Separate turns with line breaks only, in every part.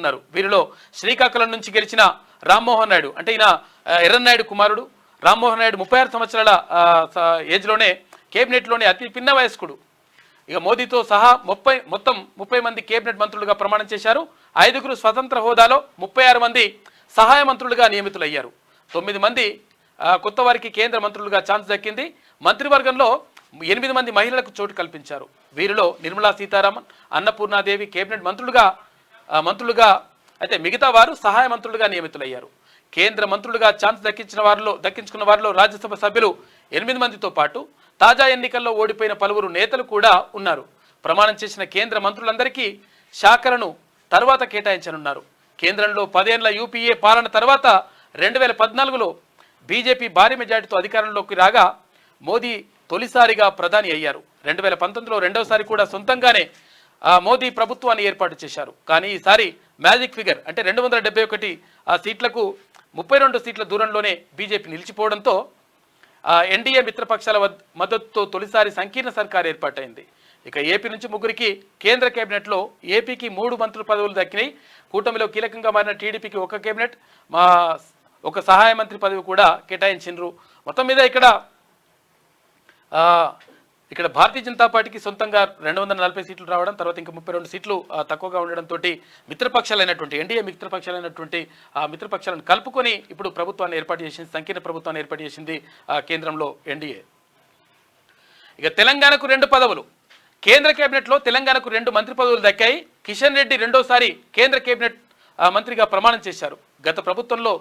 ఉన్నారు. వీరిలో శ్రీకాకుళం నుంచి గెలిచిన రామ్మోహన్ నాయుడు అంటే ఈయన ఎర్రన్నాయుడు కుమారుడు. రామ్మోహన్ నాయుడు 36 సంవత్సరాల ఏజ్లోనే కేబినెట్లోనే అతి పిన్న వయస్కుడు. ఇక మోదీతో సహా మొత్తం 30 మంది కేబినెట్ మంత్రులుగా ప్రమాణం చేశారు. 5గురు స్వతంత్ర హోదాలో 36 మంది సహాయ మంత్రులుగా నియమితులయ్యారు. 9 మంది కొత్త వారికి కేంద్ర మంత్రులుగా ఛాన్స్ దక్కింది. మంత్రివర్గంలో 8 మంది మహిళలకు చోటు కల్పించారు. వీరిలో నిర్మలా సీతారామన్, అన్నపూర్ణాదేవి కేబినెట్ మంత్రులుగా అయితే మిగతా వారు సహాయ మంత్రులుగా నియమితులయ్యారు. కేంద్ర మంత్రులుగా ఛాన్స్ దక్కించుకున్న వారిలో రాజ్యసభ సభ్యులు 8 మందితో పాటు తాజా ఎన్నికల్లో ఓడిపోయిన పలువురు నేతలు కూడా ఉన్నారు. ప్రమాణం చేసిన కేంద్ర మంత్రులందరికీ శాఖలను తర్వాత కేటాయించనున్నారు. కేంద్రంలో 10 ఏళ్ల యూపీఏ పాలన తర్వాత 2014లో బీజేపీ భారీ మెజార్టీతో అధికారంలోకి రాగా మోదీ తొలిసారిగా ప్రధాని అయ్యారు. 2019లో రెండవసారి కూడా సొంతంగానే మోదీ ప్రభుత్వాన్ని ఏర్పాటు చేశారు. కానీ ఈసారి మ్యాజిక్ ఫిగర్ అంటే 271 సీట్లకు 32 సీట్ల దూరంలోనే బీజేపీ నిలిచిపోవడంతో ఎన్డీఏ మిత్రపక్షాల మద్దతుతో తొలిసారి సంకీర్ణ సర్కార్ ఏర్పాటైంది. ఇక ఏపీ నుంచి 3కి కేంద్ర కేబినెట్లో ఏపీకి 3 మంత్రుల పదవులు దక్కినాయి. కూటమిలో కీలకంగా మారిన టీడీపీకి 1 కేబినెట్, ఒక సహాయ మంత్రి పదవి కూడా కేటాయించిండ్రు. మొత్తం మీద ఇక్కడ భారతీయ జనతా పార్టీకి సొంతంగా 240 సీట్లు రావడం, తర్వాత ఇంకా 32 సీట్లు తక్కువగా ఉండడంతో మిత్రపక్షాలైనటువంటి ఎన్డీఏ మిత్రపక్షాలను కలుపుకొని ఇప్పుడు ప్రభుత్వాన్ని ఏర్పాటు చేసింది, సంకీర్ణ ప్రభుత్వాన్ని ఏర్పాటు చేసింది కేంద్రంలో ఎన్డీఏ. ఇక తెలంగాణకు 2 పదవులు. కేంద్ర కేబినెట్లో తెలంగాణకు 2 మంత్రి పదవులు దక్కాయి. కిషన్ రెడ్డి రెండోసారి కేంద్ర కేబినెట్ మంత్రిగా ప్రమాణం చేశారు. గత ప్రభుత్వంలో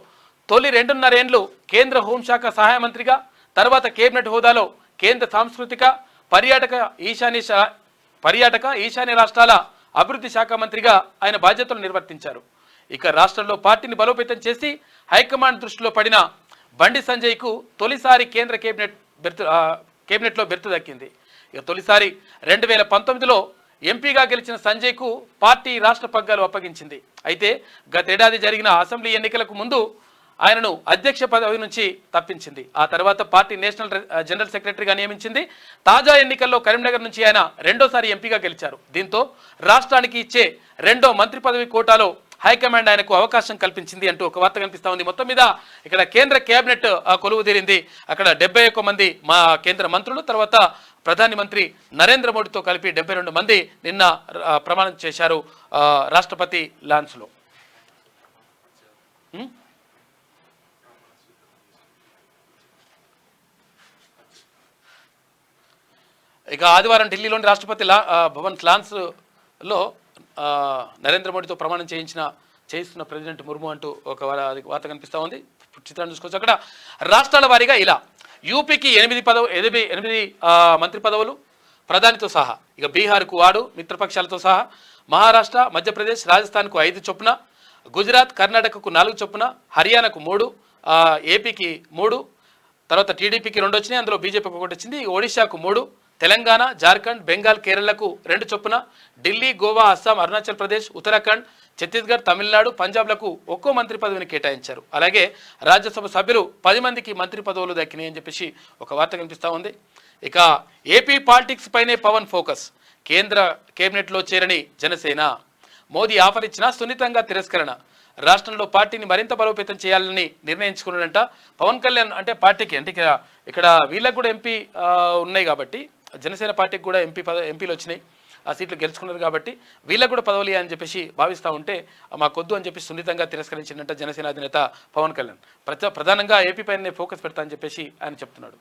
తొలి 2.5 ఏళ్లు కేంద్ర హోంశాఖ సహాయ మంత్రిగా, తర్వాత కేబినెట్ హోదాలో కేంద్ర సాంస్కృతిక పర్యాటక ఈశాన్య రాష్ట్రాల అభివృద్ధి శాఖ మంత్రిగా ఆయన బాధ్యతలు నిర్వర్తించారు. ఇక రాష్ట్రంలో పార్టీని బలోపేతం చేసి హైకమాండ్ దృష్టిలో పడిన బండి సంజయ్కు తొలిసారి కేంద్ర కేబినెట్లో బెర్తు దక్కింది. ఇక తొలిసారి 2019లో ఎంపీగా గెలిచిన సంజయ్కు పార్టీ రాష్ట్ర పగ్గాలు అప్పగించింది. అయితే గతేడాది జరిగిన అసెంబ్లీ ఎన్నికలకు ముందు ఆయనను అధ్యక్ష పదవి నుంచి తప్పించింది. ఆ తర్వాత పార్టీ నేషనల్ జనరల్ సెక్రటరీగా నియమించింది. తాజా ఎన్నికల్లో కరీంనగర్ నుంచి ఆయన రెండోసారి ఎంపీగా గెలిచారు. దీంతో రాష్ట్రానికి ఇచ్చే 2వ మంత్రి పదవి కోటాలో హైకమాండ్ ఆయనకు అవకాశం కల్పించింది అంటూ ఒక వార్త కనిపిస్తా ఉంది. మొత్తం మీద ఇక్కడ కేంద్ర కేబినెట్ కొలువు తీరింది. అక్కడ 71 మంది మా కేంద్ర మంత్రులు, తర్వాత ప్రధాని మంత్రి నరేంద్ర మోడీతో కలిపి 72 మంది నిన్న ప్రమాణం చేశారు రాష్ట్రపతి లాన్స్లో. ఇక ఆదివారం ఢిల్లీలోని రాష్ట్రపతి భవన్ లాన్స్లో నరేంద్ర మోడీతో ప్రమాణం చేయిస్తున్న ప్రెసిడెంట్ ముర్ము అంటూ ఒక వార్త కనిపిస్తూ ఉంది. చిత్రాన్ని చూసుకోవచ్చు. అక్కడ రాష్ట్రాల వారీగా ఇలా యూపీకి 8 మంత్రి పదవులు ప్రధానితో సహా, ఇక బీహార్కు 6 మిత్రపక్షాలతో సహా, మహారాష్ట్ర, మధ్యప్రదేశ్, రాజస్థాన్కు 5 చొప్పున, గుజరాత్, కర్ణాటకకు 4 చొప్పున, హర్యానాకు 3, ఏపీకి 3, తర్వాత టీడీపీకి 2 వచ్చినాయి, అందులో బీజేపీకి 1 వచ్చింది, ఒడిశాకు 3, తెలంగాణ, జార్ఖండ్, బెంగాల్, కేరళకు 2 చొప్పున, ఢిల్లీ, గోవా, అస్సాం, అరుణాచల్ ప్రదేశ్, ఉత్తరాఖండ్, ఛత్తీస్గఢ్, తమిళనాడు, పంజాబ్లకు 1 మంత్రి పదవిని కేటాయించారు. అలాగే రాజ్యసభ సభ్యులు 10 మందికి మంత్రి పదవులు దక్కినాయి అని చెప్పేసి ఒక వార్త కనిపిస్తూ ఉంది. ఇక ఏపీ పాలిటిక్స్ పైనే పవన్ ఫోకస్. కేంద్ర కేబినెట్లో చేరని జనసేన, మోదీ ఆఫర్ ఇచ్చినా సున్నితంగా తిరస్కరణ. రాష్ట్రంలో పార్టీని మరింత బలోపేతం చేయాలని నిర్ణయించుకున్నాడంట పవన్ కళ్యాణ్. అంటే పార్టీకి అంటే ఇక్కడ వీళ్ళకు కూడా ఎంపీ ఉన్నాయి కాబట్టి, జనసేన పార్టీకి కూడా ఎంపీలు వచ్చినాయి, ఆ సీట్లు గెలుచుకున్నారు కాబట్టి వీళ్ళకు కూడా పదవులు అని చెప్పేసి భావిస్తూ ఉంటే మాకొద్దు అని చెప్పి సున్నితంగా తిరస్కరించిందంట జనసేన అధినేత పవన్ కళ్యాణ్. ప్రధానంగా ఏపీ పైనే ఫోకస్ పెడతా అని చెప్పేసి ఆయన చెప్తున్నాడు.